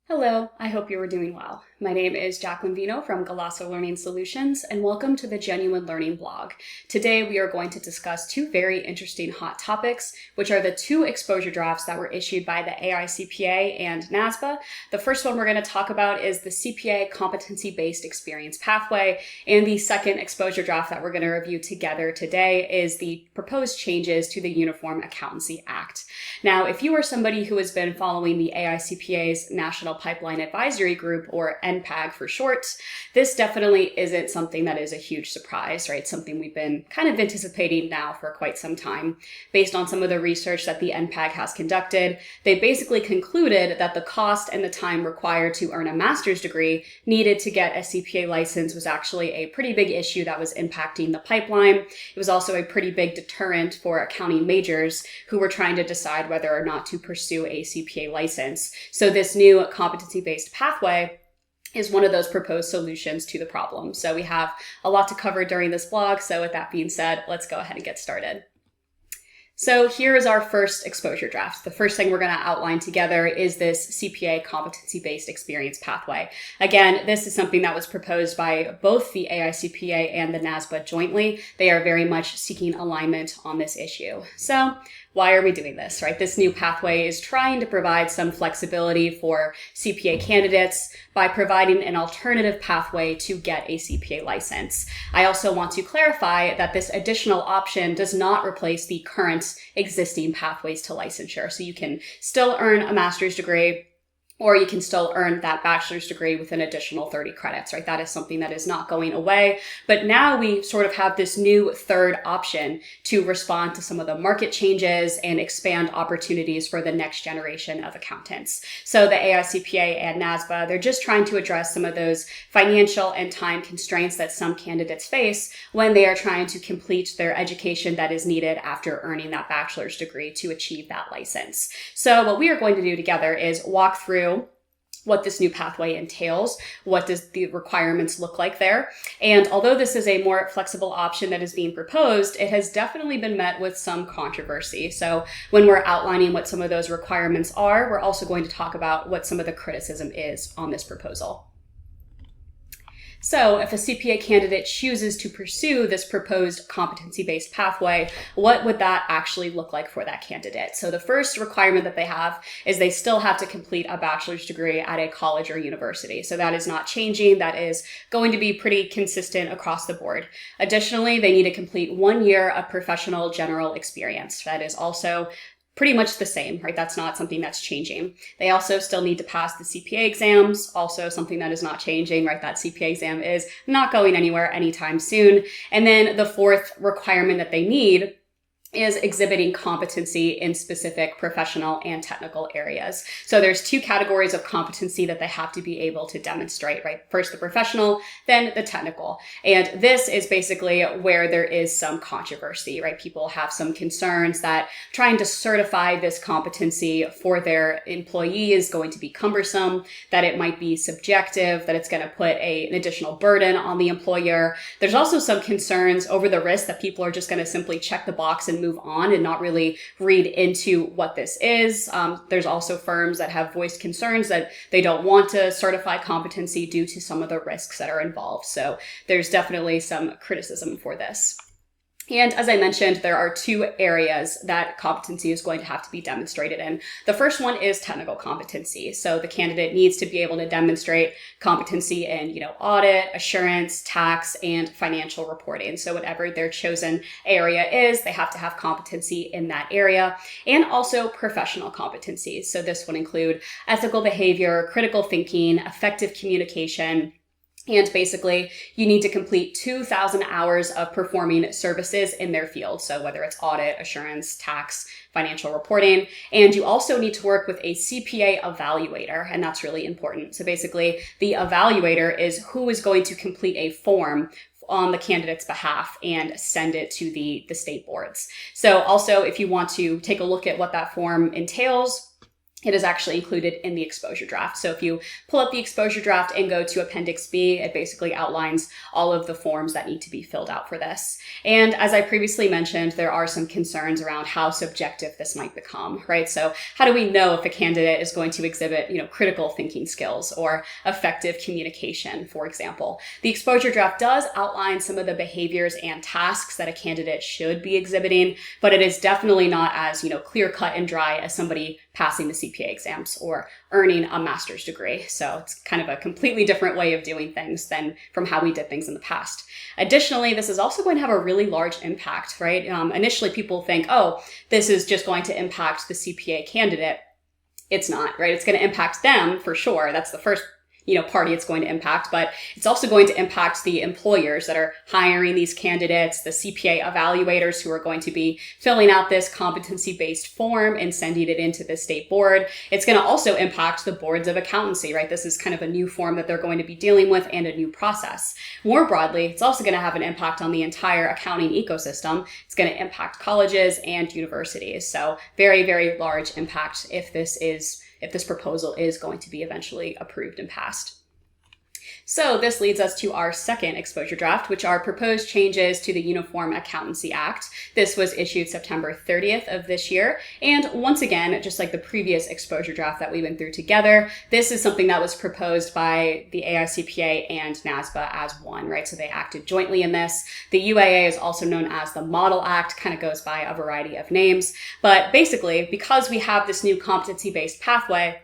Hello, I hope you are doing well. My name is Jacqueline Vino from Galasso Learning Solutions, and welcome to the Genuine Learning blog. Today we are going to discuss two very interesting hot topics, which are the two exposure drafts that were issued by the AICPA and NASBA. The first one we're going to talk about is the CPA Competency-Based Experience Pathway, and the second exposure draft that we're going to review together today is the proposed changes to the Uniform Accountancy Act. Now, if you are somebody who has been following the AICPA's National Pipeline Advisory Group, or NPAG for short, this definitely isn't something that is a huge surprise, right? Something we've been kind of anticipating now for quite some time. Based on some of the research that the NPAG has conducted, they basically concluded that the cost and the time required to earn a master's degree needed to get a CPA license was actually a pretty big issue that was impacting the pipeline. It was also a pretty big deterrent for accounting majors who were trying to decide whether or not to pursue a CPA license. So this new competency-based pathway is one of those proposed solutions to the problem. So we have a lot to cover during this blog. So with that being said, let's go ahead and get started. So here is our first exposure draft. The first thing we're going to outline together is this CPA Competency-Based Experience Pathway. Again, this is something that was proposed by both the AICPA and the NASBA jointly. They are very much seeking alignment on this issue. So why are we doing this, right? This new pathway is trying to provide some flexibility for CPA candidates by providing an alternative pathway to get a CPA license. I also want to clarify that this additional option does not replace the current existing pathways to licensure. So you can still earn a master's degree, or you can still earn that bachelor's degree with an additional 30 credits, right? That is something that is not going away. But now we sort of have this new third option to respond to some of the market changes and expand opportunities for the next generation of accountants. So the AICPA and NASBA, they're just trying to address some of those financial and time constraints that some candidates face when they are trying to complete their education that is needed after earning that bachelor's degree to achieve that license. So what we are going to do together is walk through what this new pathway entails, what does the requirements look like there. And although this is a more flexible option that is being proposed, it has definitely been met with some controversy. So when we're outlining what some of those requirements are, we're also going to talk about what some of the criticism is on this proposal. So if a CPA candidate chooses to pursue this proposed competency-based pathway, what would that actually look like for that candidate? So the first requirement that they have is they still have to complete a bachelor's degree at a college or university. So that is not changing. That is going to be pretty consistent across the board. Additionally, they need to complete 1 year of professional general experience. That is also pretty much the same, right? That's not something that's changing. They also still need to pass the CPA exams, also something that is not changing, right? That CPA exam is not going anywhere anytime soon. And then the fourth requirement that they need is exhibiting competency in specific professional and technical areas. So there's two categories of competency that they have to be able to demonstrate, right? First the professional, then the technical. And this is basically where there is some controversy, right? People have some concerns that trying to certify this competency for their employee is going to be cumbersome, that it might be subjective, that it's going to put an additional burden on the employer. There's also some concerns over the risk that people are just going to simply check the box and move on and not really read into what this is. There's also firms that have voiced concerns that they don't want to certify competency due to some of the risks that are involved. So there's definitely some criticism for this. And as I mentioned, there are two areas that competency is going to have to be demonstrated in. The first one is technical competency. So the candidate needs to be able to demonstrate competency in, audit, assurance, tax, and financial reporting. So whatever their chosen area is, they have to have competency in that area, and also professional competencies. So this would include ethical behavior, critical thinking, effective communication. And basically, you need to complete 2,000 hours of performing services in their field. So whether it's audit, assurance, tax, financial reporting. And you also need to work with a CPA evaluator, and that's really important. So basically, the evaluator is who is going to complete a form on the candidate's behalf and send it to the state boards. So also, if you want to take a look at what that form entails, it is actually included in the exposure draft. So if you pull up the exposure draft and go to Appendix B, it basically outlines all of the forms that need to be filled out for this. And as I previously mentioned, there are some concerns around how subjective this might become, right? So how do we know if a candidate is going to exhibit, critical thinking skills or effective communication, for example? The exposure draft does outline some of the behaviors and tasks that a candidate should be exhibiting, but it is definitely not as, clear cut and dry as somebody passing the CPA exams or earning a master's degree. So it's kind of a completely different way of doing things than from how we did things in the past. Additionally, this is also going to have a really large impact, right? Initially, people think, oh, this is just going to impact the CPA candidate. It's not, right? It's going to impact them for sure. That's the first party it's going to impact, but it's also going to impact the employers that are hiring these candidates, the CPA evaluators who are going to be filling out this competency-based form and sending it into the state board. It's going to also impact the boards of accountancy, right? This is kind of a new form that they're going to be dealing with and a new process. More broadly, it's also going to have an impact on the entire accounting ecosystem. It's going to impact colleges and universities. So very, very large impact if this proposal is going to be eventually approved and passed. So this leads us to our second exposure draft, which are proposed changes to the Uniform Accountancy Act. This was issued September 30th of this year. And once again, just like the previous exposure draft that we went through together, this is something that was proposed by the AICPA and NASBA as one, right? So they acted jointly in this. The UAA is also known as the Model Act, kind of goes by a variety of names. But basically, because we have this new competency-based pathway,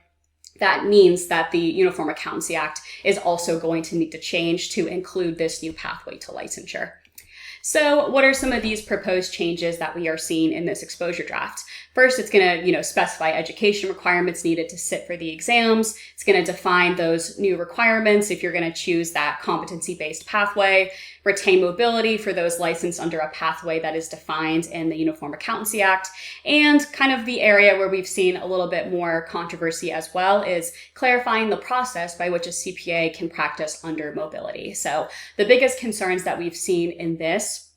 that means that the Uniform Accountancy Act is also going to need to change to include this new pathway to licensure. So what are some of these proposed changes that we are seeing in this exposure draft? First, it's going to, specify education requirements needed to sit for the exams. It's going to define those new requirements if you're going to choose that competency-based pathway, retain mobility for those licensed under a pathway that is defined in the Uniform Accountancy Act. And kind of the area where we've seen a little bit more controversy as well is clarifying the process by which a CPA can practice under mobility. So the biggest concerns that we've seen in this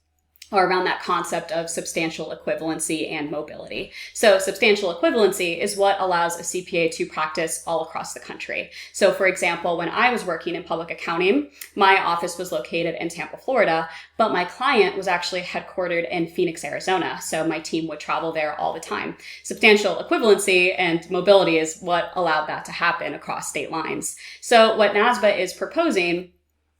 are around that concept of substantial equivalency and mobility. So substantial equivalency is what allows a CPA to practice all across the country. So for example, when I was working in public accounting, my office was located in Tampa, Florida, but my client was actually headquartered in Phoenix, Arizona. So my team would travel there all the time. Substantial equivalency and mobility is what allowed that to happen across state lines. So what NASBA is proposing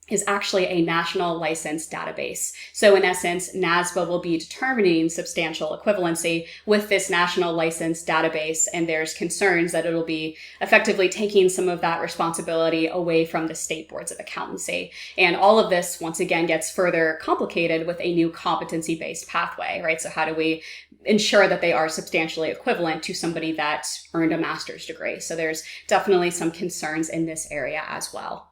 is actually a national license database. So in essence, NASBA will be determining substantial equivalency with this national license database, and there's concerns that it'll be effectively taking some of that responsibility away from the state boards of accountancy. And all of this, once again, gets further complicated with a new competency-based pathway, right? So how do we ensure that they are substantially equivalent to somebody that earned a master's degree? So there's definitely some concerns in this area as well.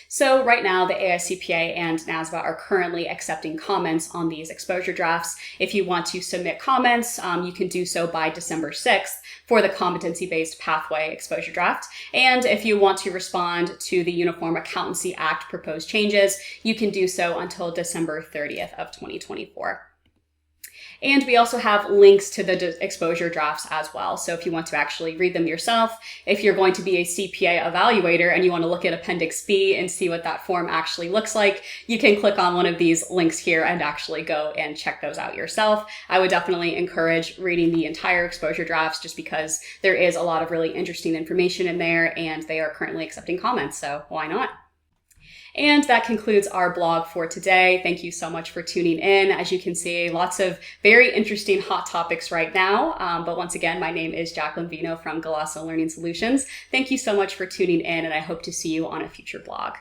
So right now, the AICPA and NASBA are currently accepting comments on these exposure drafts. If you want to submit comments, you can do so by December 6th for the competency-based pathway exposure draft. And if you want to respond to the Uniform Accountancy Act proposed changes, you can do so until December 30th of 2024. And we also have links to the exposure drafts as well. So if you want to actually read them yourself, if you're going to be a CPA evaluator and you want to look at Appendix B and see what that form actually looks like, you can click on one of these links here and actually go and check those out yourself. I would definitely encourage reading the entire exposure drafts just because there is a lot of really interesting information in there and they are currently accepting comments, so why not? And that concludes our blog for today. Thank you so much for tuning in. As you can see, lots of very interesting hot topics right now. But once again, my name is Jacqueline Vino from Galasso Learning Solutions. Thank you so much for tuning in, and I hope to see you on a future blog.